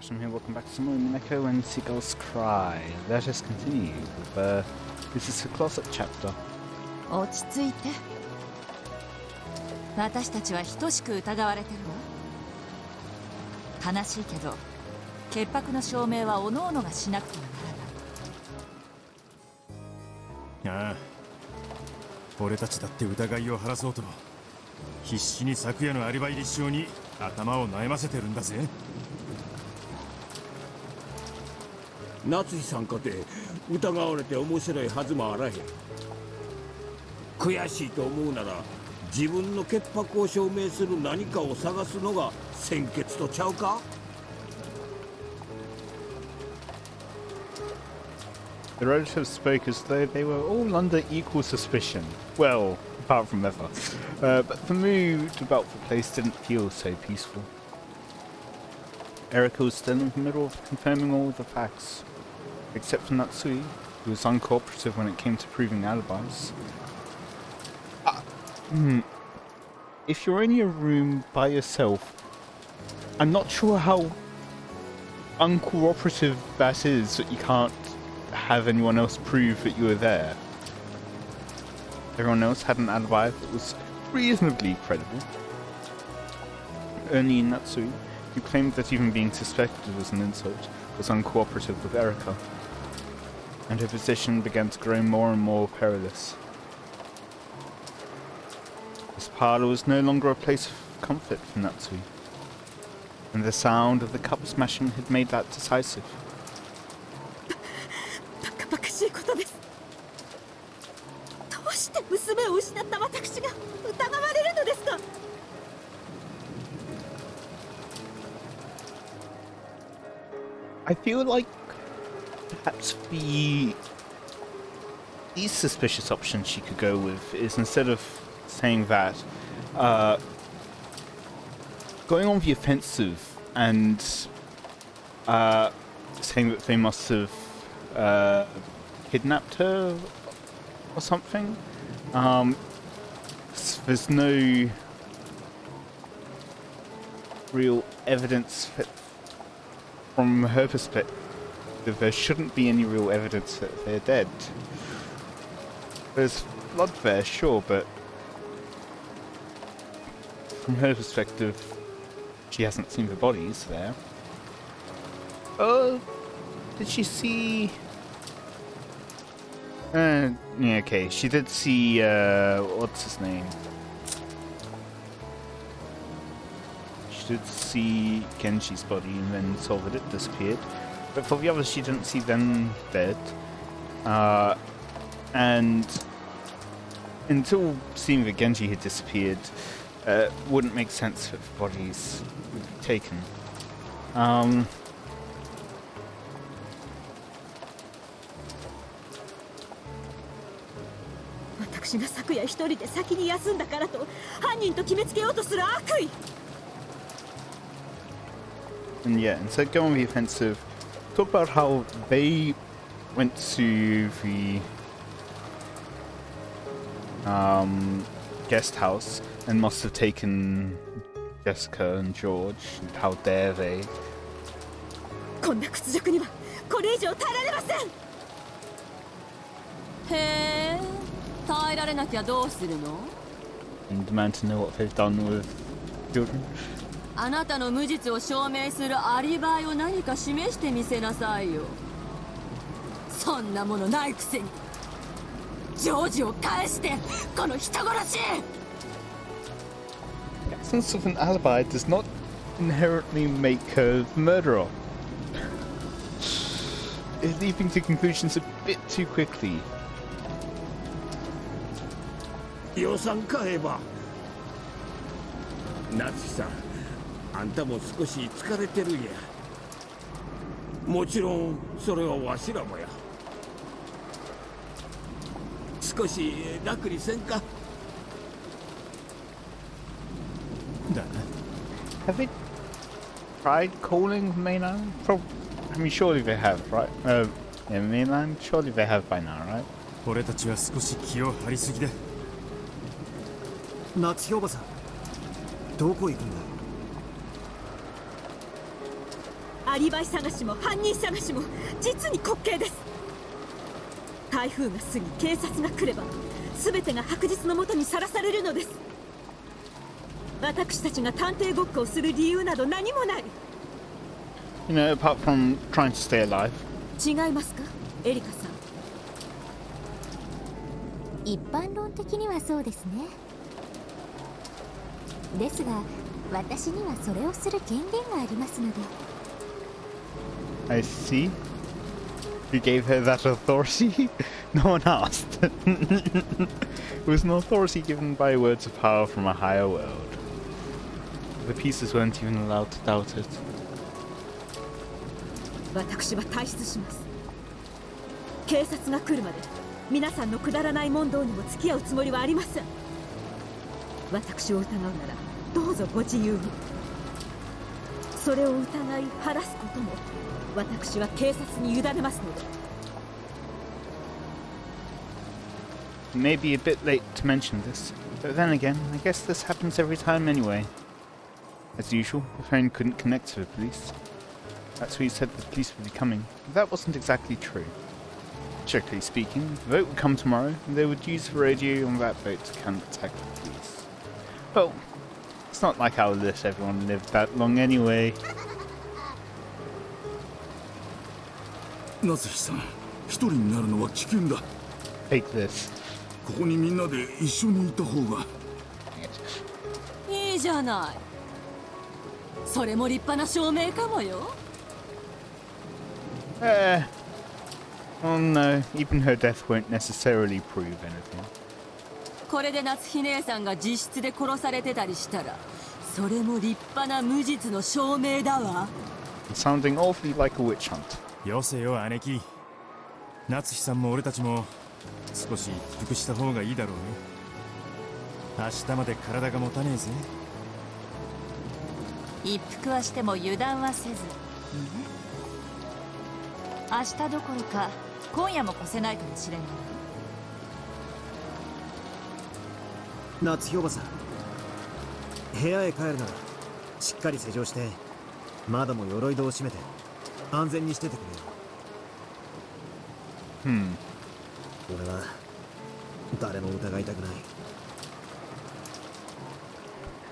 Watem here, welcome back to some Umineko When Seagulls Cry. Let us continue with, this is the closet chapter. 落ち着いて。私たちは等しく疑われてるわ。悲しいけど、潔白の証明は各々がしなくてはならない。ああ、俺たちだって疑いを晴らそうと必死に昨夜のアリバイ立証に頭を悩ませてるんだぜ。夏日さんかて疑われて面白いはずもあらへん。悔しいと思うなら自分の潔白を証明する何かを探すのが先決とちゃうか。The relatives spoke as though they were all under equal suspicion. Well, apart from Eva. But the mood about the place didn't feel so peaceful. Erika was still in the middle of confirming all the facts. Except for Natsui, who was uncooperative when it came to proving alibis. If you're in your room by yourself, I'm not sure how uncooperative that is that you can't have anyone else prove that you were there. Everyone else had an alibi that was reasonably credible. Only Natsui, who claimed that even being suspected was an insult, was uncooperative with Erika, and her position began to grow more and more perilous. This parlour was no longer a place of comfort for Natsui, and the sound of the cup smashing had made that decisive. I feel like perhaps the least suspicious option she could go with is, instead of saying that, going on the offensive and saying that they must have kidnapped her or something. There's no real evidence that, from her perspective, there shouldn't be any real evidence that they're dead. There's blood there, sure, but from her perspective, she hasn't seen the bodies there. Did she see... yeah, okay, she did see, what's his name? She did see Genji's body and then saw that it disappeared. But for the others, she didn't see them dead. And until seeing that Genji had disappeared, wouldn't make sense that the bodies would be taken. And yeah, instead go on the offensive, talk about how they went to the guest house and must have taken Jessica and George, and how dare they. And demand to know what they've done with children. あなたの無実を証明するアリバイを何か示してみせなさいよ。そんなものないくせに。ジョージを返して、この人殺し! The absence of an alibi does not inherently make her the murderer. It's leaping to conclusions a bit too quickly. 予算かえば。夏日さん。あんたも少し疲れてるんや。もちろんそれはわしらもや。少し楽にせんか。だな。Have they tried calling mainland? I mean, surely they have, right? Yeah, mainland. Surely they have by now, right? 俺たちは少し気を張りすぎだ。夏日おばさん、どこ行くんだ。アリバイ探しも犯人探しも実に滑稽です。台風が過ぎ警察が来れば全てが白日の下にさらされるのです。私たちが探偵ごっこをする理由など何もない。 You know, apart from trying to stay alive. 違いますか、エリカさん。一般論的にはそうですね。ですが私にはそれをする権限がありますので。 I see. Who gave her that authority? No one asked. It was an authority given by words of power from a higher world. The pieces weren't even allowed to doubt it. 私は退出します。警察が来るまで皆さんのくだらない問答にも付き合うつもりはありません。私を疑うならどうぞご自由に。それを疑い晴らすことも私は警察に委ねますので。 Maybe a bit late to mention this, but then again, I guess this happens every time anyway. As usual, the phone couldn't connect to the police. That's who said the police would be coming, but that wasn't exactly true. Strictly speaking, the vote would come tomorrow, and they would use the radio on that vote to contact the police. Well, it's not like I'll let everyone live that long anyway. 夏日さん、一人になるのは危険だ。 Take this. ここにみんなで一緒にいた方が。いいじゃない。それも立派な証明かもよ。Oh no, even her death won't necessarily prove anything. これで夏日姉さんが自室で殺されてたりしたら、それも立派な無実の証明だわ。 Sounding awfully like a witch hunt. よせよ姉貴。夏日さんも俺たちも少し一服した方がいいだろうね。明日まで体が持たねえぜ。一服はしても油断はせず、明日どころか今夜も越せないかもしれない。夏日おばさん、部屋へ帰るならしっかり施錠して窓も鎧戸を閉めて安全にしててくれよ。俺は誰も疑いたくない。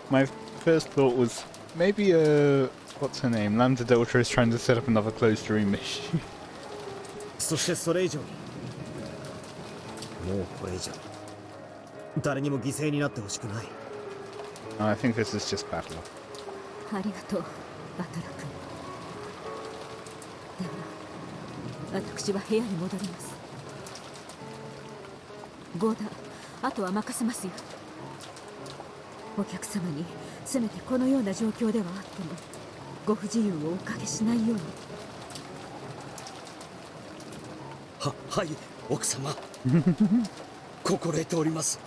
My first thought was maybe what's her name? Lambda Delta is trying to set up another closed room issue. そしてそれ以上に、もうこれ以上誰にも犠牲になってほしくない。 I think this is just battle. ありがとう、バトラ君。では、私は部屋に戻ります。ゴーダ、あとは任せますよ。お客様にせめてこのような状況ではあってもご不自由をおかけしないように。はい、奥様。心得ております。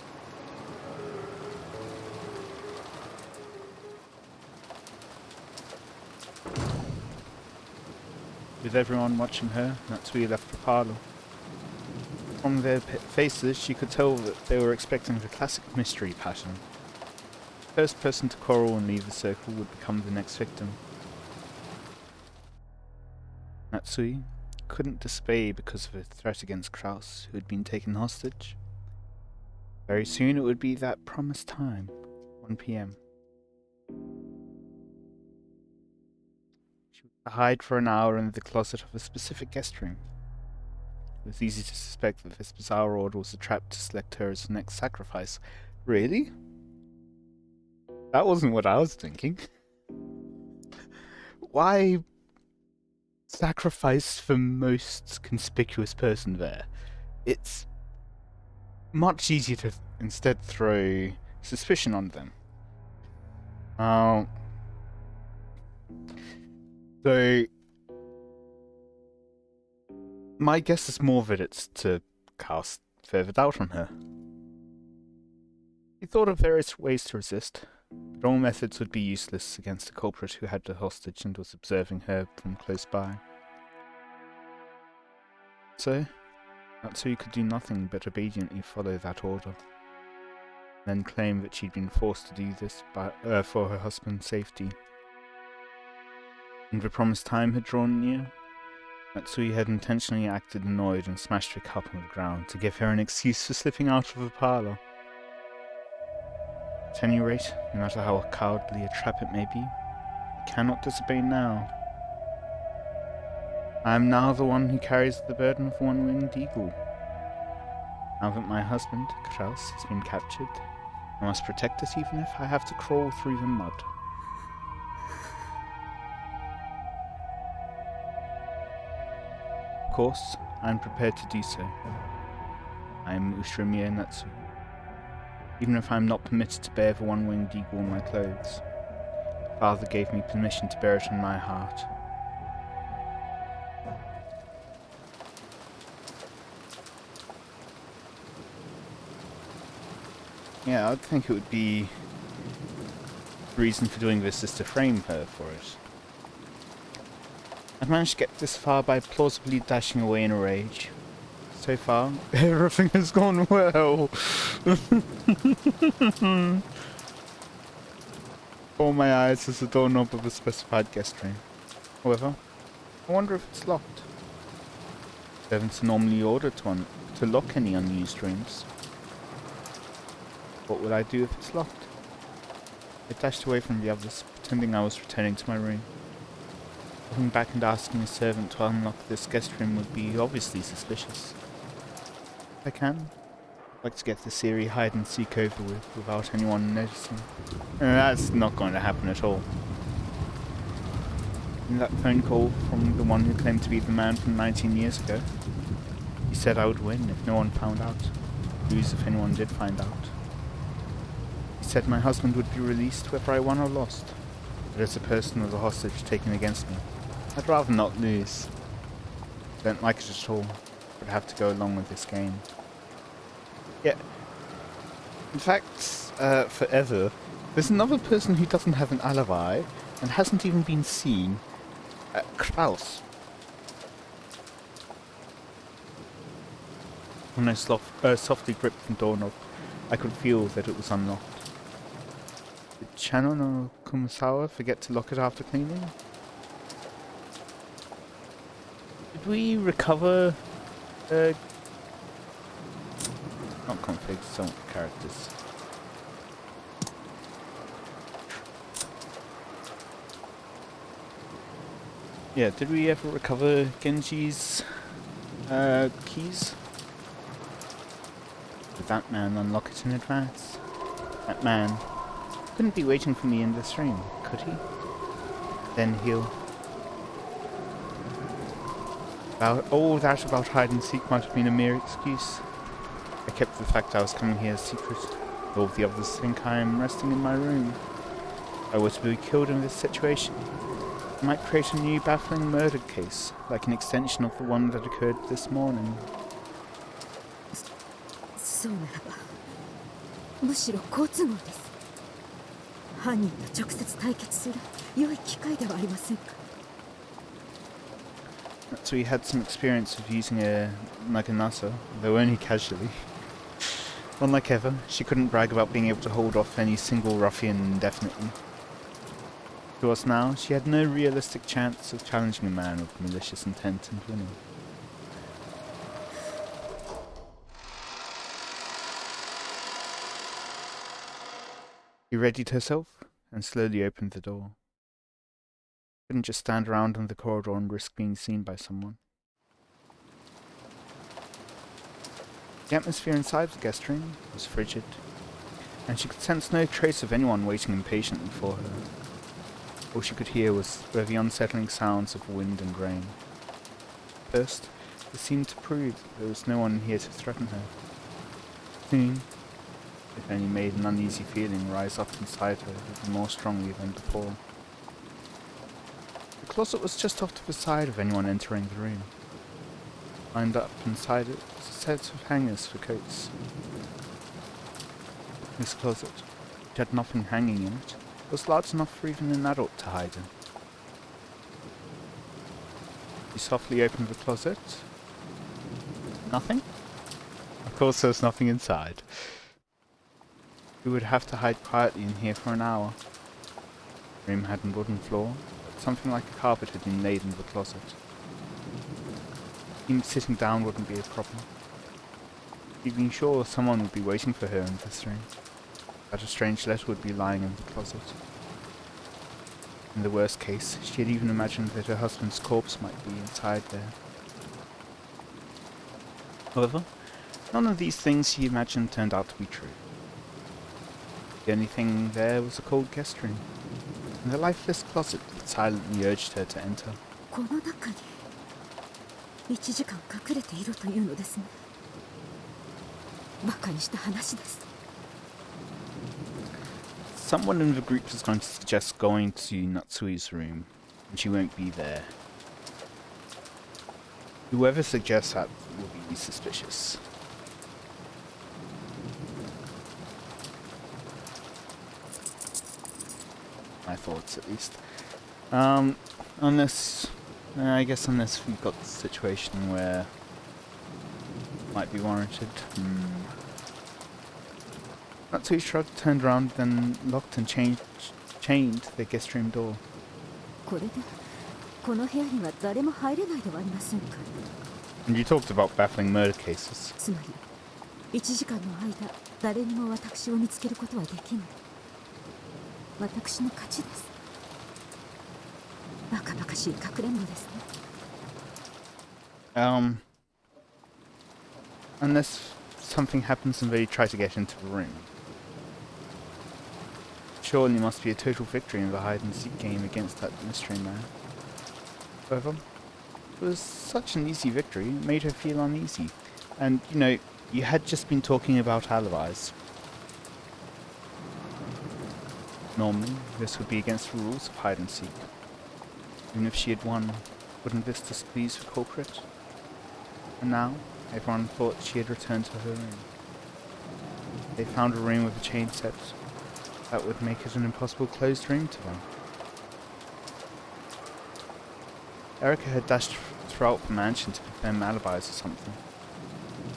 With everyone watching her, Natsui left the parlour. From their faces, she could tell that they were expecting the classic mystery pattern. The first person to quarrel and leave the circle would become the next victim. Natsui couldn't disobey because of a threat against Kraus, who had been taken hostage. Very soon it would be that promised time, 1 p.m. She would hide for an hour in the closet of a specific guest room. It was easy to suspect that this bizarre order was a trap to select her as the next sacrifice. Really? That wasn't what I was thinking. Why sacrifice the most conspicuous person there? It's much easier to instead throw suspicion on them. So my guess is more that it's to cast further doubt on her. He thought of various ways to resist, but all methods would be useless against the culprit who had the hostage and was observing her from close by. So, Natsui could do nothing but obediently follow that order, then claim that she'd been forced to do this for her husband's safety. and the promised time had drawn near, Matsui had intentionally acted annoyed and smashed her cup on the ground to give her an excuse for slipping out of the parlour. At any rate, no matter how cowardly a trap it may be, I cannot disobey now. I am now the one who carries the burden of one-winged eagle. Now that my husband, Kraus, has been captured, I must protect it even if I have to crawl through the mud. Of course, I am prepared to do so. I am Ushirimiya Natsu, even if I am not permitted to bear the one-winged eagle on my clothes. Father gave me permission to bear it on my heart. Yeah, I'd think it would be... The reason for doing this is to frame her for it. I've managed to get this far by plausibly dashing away in a rage. So far, everything has gone well. Before my eyes is the doorknob of a specified guest room. However, I wonder if it's locked. Servants are normally ordered to lock any unused rooms. What would I do if it's locked? I dashed away from the others, pretending I was returning to my room. Looking back and asking a servant to unlock this guest room would be obviously suspicious. If I can, I'd like to get this eerie hide-and-seek over with without anyone noticing. And that's not going to happen at all. In that phone call from the one who claimed to be the man from 19 years ago, he said I would win if no one found out, lose if anyone did find out. He said my husband would be released whether I won or lost, but as a person with a hostage taken against me, I'd rather not lose. I don't like it at all, but have to go along with this game. Yeah. In fact, forever, there's another person who doesn't have an alibi and hasn't even been seen. Kraus. When I softly gripped the doorknob, I could feel that it was unlocked. Did Chano no Kumasawa forget to lock it after cleaning? Did we recover... not configs, some characters. Yeah, did we ever recover Genji's keys? Did that man unlock it in advance? That man couldn't be waiting for me in this room, could he? Then he'll... all that about hide and seek might have been a mere excuse. I kept the fact I was coming here a secret. All of the others think I am resting in my room. If I were to be killed in this situation, I might create a new baffling murder case, like an extension of the one that occurred this morning. そうならばむしろ好都合です。犯人と直接対決する良い機会ではありませんか。 So he had some experience of using a naginata, though only casually. Unlike Eva, she couldn't brag about being able to hold off any single ruffian indefinitely. To us now, she had no realistic chance of challenging a man with malicious intent and winning. She readied herself and slowly opened the door. Couldn't just stand around in the corridor and risk being seen by someone. The atmosphere inside the guest room was frigid, and she could sense no trace of anyone waiting impatiently for her. All she could hear were the unsettling sounds of wind and rain. First, this seemed to prove that there was no one here to threaten her. Soon, it only made an uneasy feeling rise up inside her even more strongly than before. The closet was just off to the side of anyone entering the room. Lined up inside it was a set of hangers for coats. This closet, which had nothing hanging in it, was large enough for even an adult to hide in. She softly opened the closet. Nothing? Of course there was nothing inside. We would have to hide quietly in here for an hour. The room had a wooden floor, but something like a carpet had been laid in the closet. Even sitting down wouldn't be a problem. She'd been sure someone would be waiting for her in this room, that a strange letter would be lying in the closet. In the worst case, she had even imagined that her husband's corpse might be inside there. However, none of these things she imagined turned out to be true. The only thing there was a cold guest room, and the lifeless closet that silently urged her to enter. この中に1時間隠れているというのですね。馬鹿にした話です。 Someone in the group is going to suggest going to Natsui's room, and she won't be there. Whoever suggests that will be suspicious. My thoughts, at least. Unless we've got the situation where it might be warranted. Natsui shrugged, turned around, then locked and chained the guest room door. これでこの部屋には誰も入れないではありませんか。 And you talked about baffling murder cases. つまり1時間の間誰にも私を見つけることはできない。私の勝ちです。バカバカしいかくれんぼですね。Unless something happens and they try to get into the room. Surely must be a total victory in the hide-and-seek game against that mystery man. However, it was such an easy victory, it made her feel uneasy. And, you know, you had just been talking about alibis. Normally, this would be against the rules of hide-and-seek. Even if she had won, wouldn't this displease the culprit? And now, everyone thought she had returned to her room. They found a room with a chain set. That would make it an impossible closed room to them. Erica had dashed throughout the mansion to confirm alibis or something.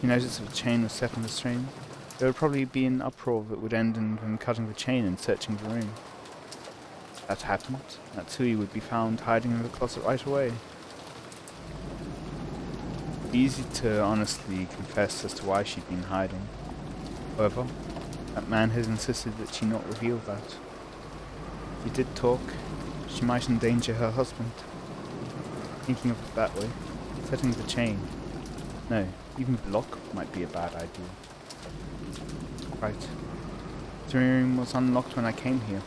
She noticed if a chain was set on the stream, there would probably be an uproar that would end in them cutting the chain and searching the room. If that happened, Natsui would be found hiding in the closet right away. Easy to honestly confess as to why she'd been hiding. However, that man had insisted that she not reveal that. If he did talk, she might endanger her husband. Thinking of it that way, setting the chain. No, even the lock might be a bad idea. Right. The room was unlocked when I came here.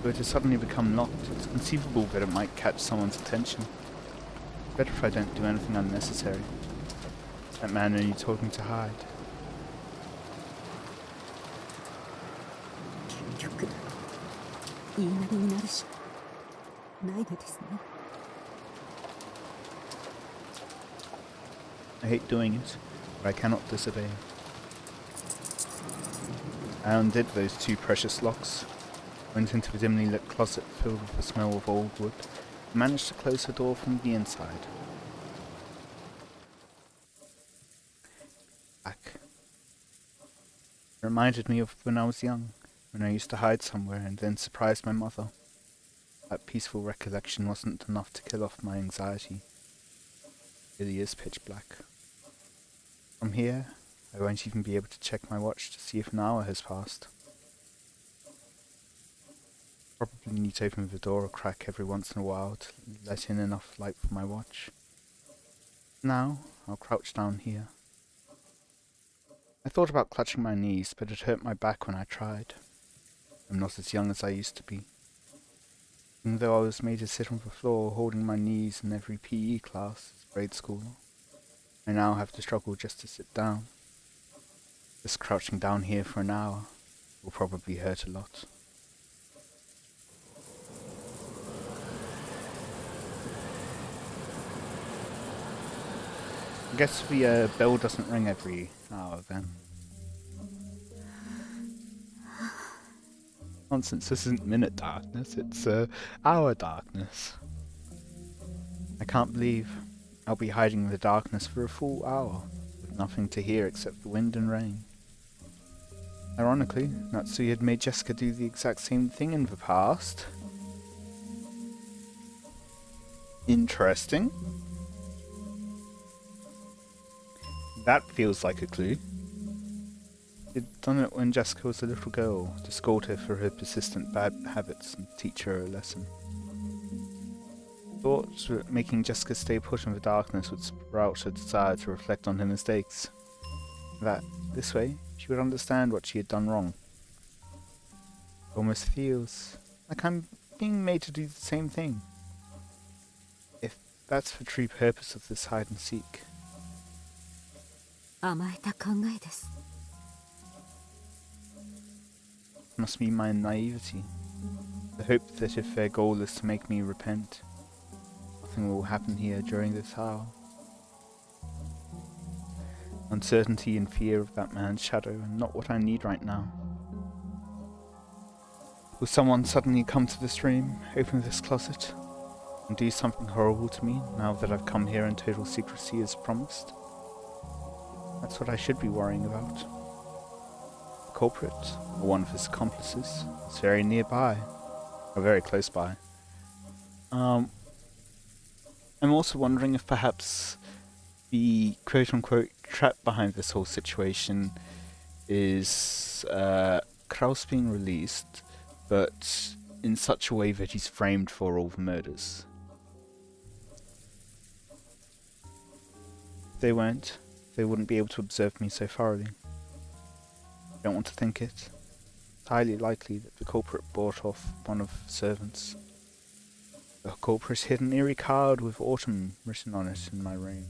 Though it has suddenly become locked, it's conceivable that it might catch someone's attention. Better if I don't do anything unnecessary. That man only told me to hide. 結局言いなりになるしかないのですね。 I hate doing it, but I cannot disobey. I undid those two precious locks, went into the dimly lit closet filled with the smell of old wood, and managed to close the door from the inside. Back. It reminded me of when I was young, when I used to hide somewhere and then surprise my mother. That peaceful recollection wasn't enough to kill off my anxiety. It really is pitch black. From here, I won't even be able to check my watch to see if an hour has passed. Probably need to open the door a crack every once in a while to let in enough light for my watch. Now, I'll crouch down here. I thought about clutching my knees, but it hurt my back when I tried. I'm not as young as I used to be. Even though I was made to sit on the floor holding my knees in every PE class as grade school, I now have to struggle just to sit down. Just crouching down here for an hour will probably hurt a lot. I guess the bell doesn't ring every hour then. Nonsense, this isn't minute darkness, it's hour darkness. I can't believe I'll be hiding in the darkness for a full hour, with nothing to hear except the wind and rain. Ironically, Natsui had made Jessica do the exact same thing in the past. Interesting. That feels like a clue. He'd done it when Jessica was a little girl, to scold her for her persistent bad habits and teach her a lesson. Thought that making Jessica stay put in the darkness would sprout her desire to reflect on her mistakes. That, this way, she would understand what she had done wrong. It almost feels like I'm being made to do the same thing. If that's the true purpose of this hide and seek. 甘えた考えです。 Must be my naivety. The hope that if their goal is to make me repent, nothing will happen here during this hour. Uncertainty and fear of that man's shadow are not what I need right now. Will someone suddenly come to this room, open this closet, and do something horrible to me now that I've come here in total secrecy as promised? That's what I should be worrying about. The culprit, or one of his accomplices, is very nearby, or very close by. I'm also wondering if perhaps the quote-unquote trap behind this whole situation is Kraus being released, but in such a way that he's framed for all the murders. If they weren't, they wouldn't be able to observe me so thoroughly. I don't want to think it. It's highly likely that the culprit bought off one of the servants. The culprit hid an eerie card with Autumn written on it in my room.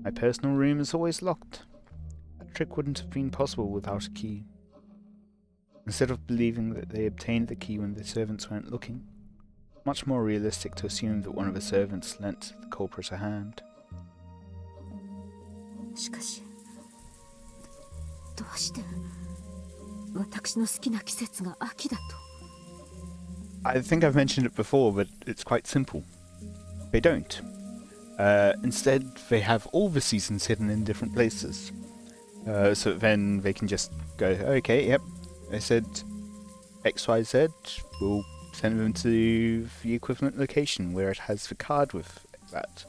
My personal room is always locked. That trick wouldn't have been possible without a key. Instead of believing that they obtained the key when the servants weren't looking, much more realistic to assume that one of the servants lent the culprit a hand. しかし、どうして私の好きな季節が秋だと? I think I've mentioned it before, but it's quite simple. They don't. Instead, they have all the seasons hidden in different places. So then they can just go, okay, yep, they said XYZ, we'll send them to the equivalent location where it has the card with that.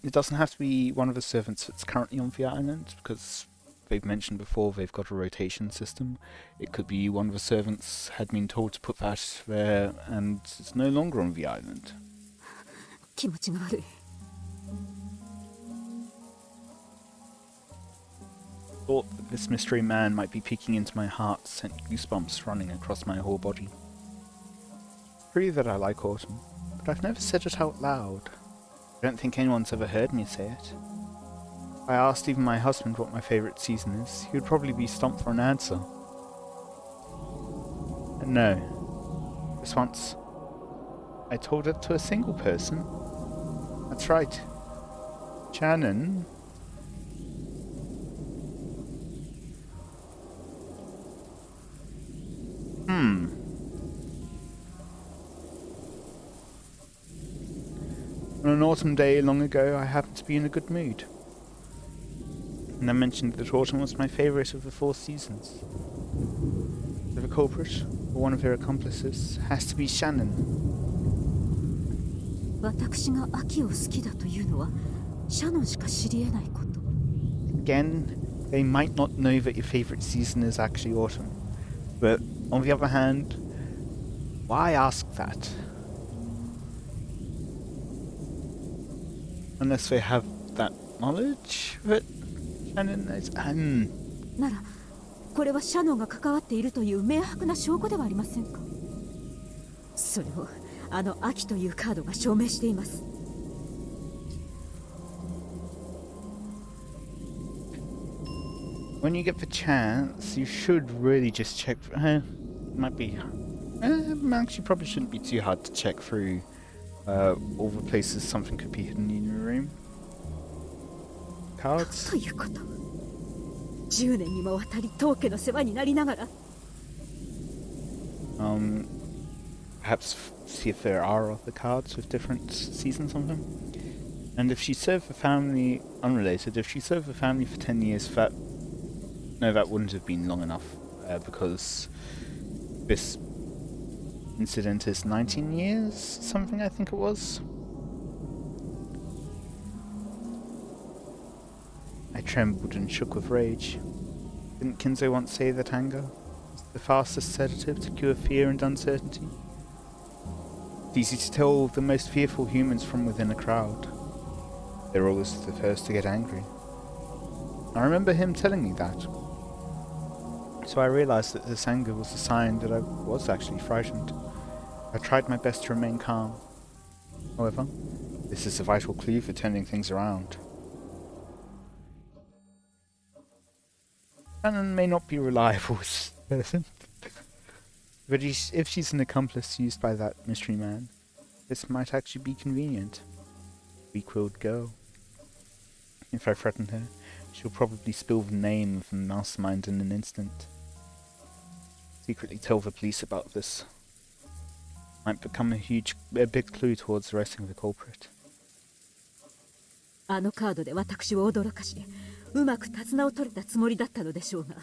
It doesn't have to be one of the servants that's currently on the island, because they've mentioned before they've got a rotation system. It could be one of the servants had been told to put that there and it's no longer on the island. 気持ちが悪い。 Thought that this mystery man might be peeking into my heart sent goosebumps running across my whole body. True that I like autumn, but I've never said it out loud. I don't think anyone's ever heard me say it. If I asked even my husband what my favourite season is, he would probably be stumped for an answer. And no. This once, I told it to a single person. That's right. Shannon. On an autumn day long ago, I happened to be in a good mood. And I mentioned that autumn was my favourite of the 4 seasons. The culprit, or one of her accomplices, has to be Shannon. 私が秋を好きだというのはシャノンしか知り得ないこと。 Again, they might not know that your favourite season is actually autumn. But on the other hand, why ask that? Unless they have that knowledge that Shannon is... なら、これはシャノンが関わっているという明白な証拠ではありませんか。それをあの秋というカードが証明しています。 When you get the chance, you should really just check... might be... actually probably shouldn't be too hard to check through all the places something could be hidden in your room. Cards? ということ。10年にもわたり当家の世話になりながら。Perhaps see if there are other cards with different seasons on them. And if she served the family... Unrelated, if she served the family for 10 years, that... No, that wouldn't have been long enough, because This incident is 19 years, something I think it was. I trembled and shook with rage. Didn't Kinzo once say that anger is the fastest sedative to cure fear and uncertainty? It's easy to tell the most fearful humans from within a crowd. They're always the first to get angry. I remember him telling me that. So I realized that this anger was a sign that I was actually frightened. I tried my best to remain calm. However, this is a vital clue for turning things around. Shannon may not be reliable as a person, but if she's an accomplice used by that mystery man, this might actually be convenient. Weak-willed girl. If I threaten her, she'll probably spill the name of the mastermind in an instant. Secretly tell the police about this. Might become a big clue towards arresting the culprit. あのカードで私を驚かし、うまく手綱を取れたつもりだったのでしょうが、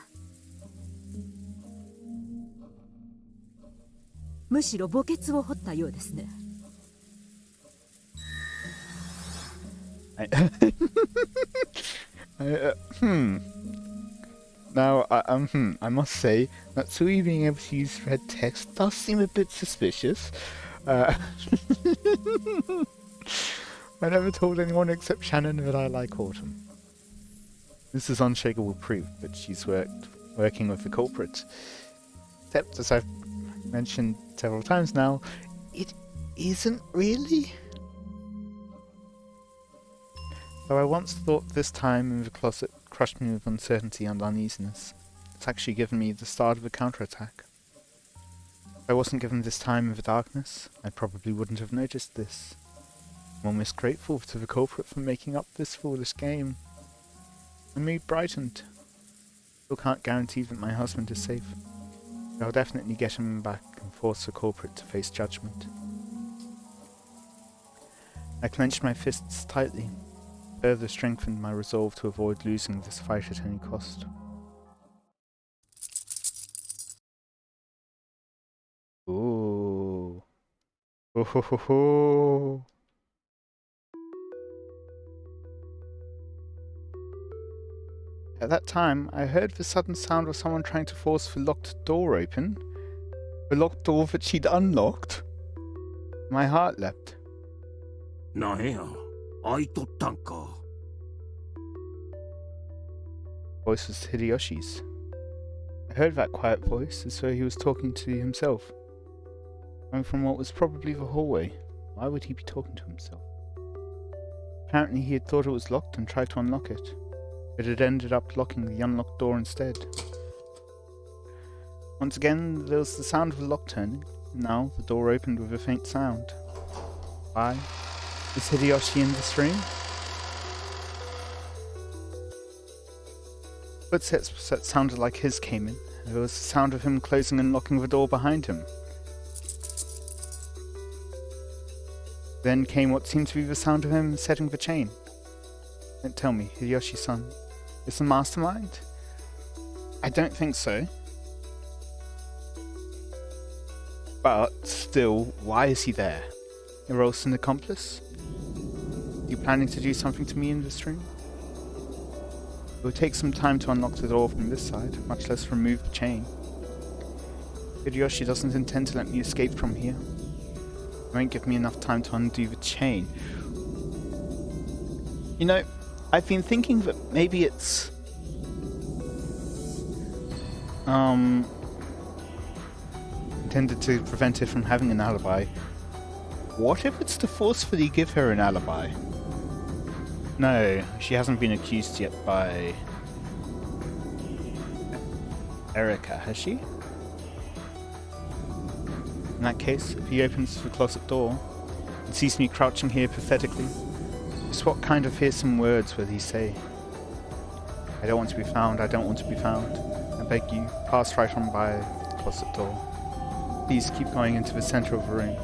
むしろ墓穴を掘ったようですね。Now, I must say that Sui being able to use red text does seem a bit suspicious. I never told anyone except Shannon that I like Autumn. This is unshakable proof that she's working with the culprit. Except, as I've mentioned several times now, it isn't really. Though I once thought this time in the closet crushed me with uncertainty and uneasiness, it's actually given me the start of a counterattack. If I wasn't given this time in the darkness, I probably wouldn't have noticed this. I'm almost grateful to the culprit for making up this foolish game. My mood brightened. Still can't guarantee that my husband is safe, but I'll definitely get him back and force the culprit to face judgment. I clenched my fists tightly, further strengthened my resolve to avoid losing this fight at any cost. Ooh. Oh ho ho ho. At that time, I heard the sudden sound of someone trying to force the locked door open. The locked door that she'd unlocked. My heart leapt. なんや、開いとったんか。Voice was Hideyoshi's. I heard that quiet voice as though he was talking to himself. Coming from what was probably the hallway. Why would he be talking to himself? Apparently he had thought it was locked and tried to unlock it, but it ended up locking the unlocked door instead. Once again, there was the sound of the lock turning. Now the door opened with a faint sound. Why? Is Hideyoshi in this room? Footsteps that sounded like his came in. There was the sound of him closing and locking the door behind him. Then came what seemed to be the sound of him setting the chain. Don't tell me, Hideyoshi-san is the mastermind? I don't think so. But still, why is he there? You're also an accomplice? You planning to do something to me in this room? It will take some time to unlock the door from this side, much less remove the chain. Hideyoshi doesn't intend to let me escape from here. It won't give me enough time to undo the chain. You know, I've been thinking that maybe it's intended to prevent it from having an alibi. What if it's to forcefully give her an alibi? No, she hasn't been accused yet by Erica, has she? In that case, if he opens the closet door and sees me crouching here pathetically, just what kind of fearsome words will he say? I don't want to be found, I don't want to be found. I beg you, pass right on by the closet door. Please keep going into the center of the room.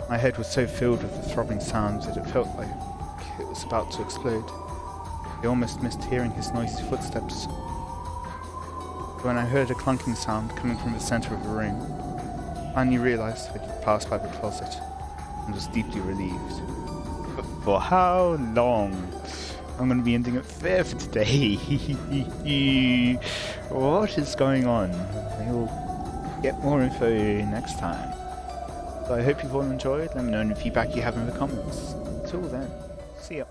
My head was so filled with the throbbing sounds that it felt like it was about to explode. I almost missed hearing his noisy footsteps. when I heard a clunking sound coming from the center of the room. I finally realized I could pass by the closet and was deeply relieved. But for how long? I'm going to be ending it there for today. What is going on? We'll get more info next time. So I hope you've all enjoyed. Let me know any feedback you have in the comments. Until then, see ya.